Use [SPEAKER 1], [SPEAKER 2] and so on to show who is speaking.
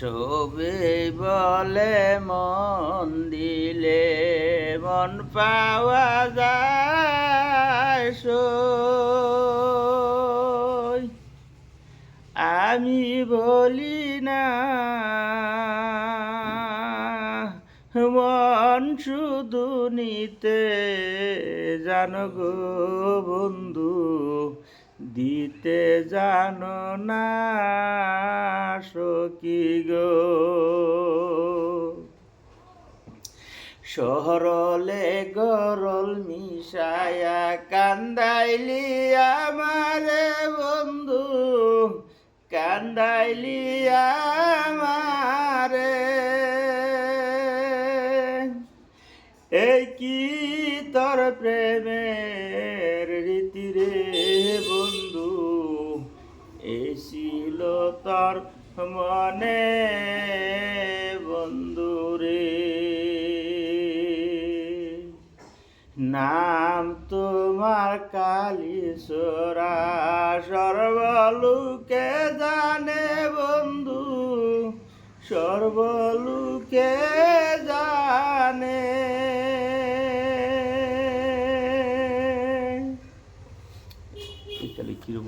[SPEAKER 1] সবে বলে মন দিলে মন পাওয়া যায় সই। আমি বলি না মন শুধু নিতে জানো গো বন্ধু, দিতে জানো না সখী গো। সরলে গরল মিশায়া কান্দাইলি আমারে বন্ধু, কান্দাইলি আমারে। এই কি তোর প্রেমের রীতি রে বন্ধু, এসিল তোর মনে বন্ধু রে। নাম তোমার কালীশ্বরা সর্বলোকে জানে বন্ধু, সর্বলোকে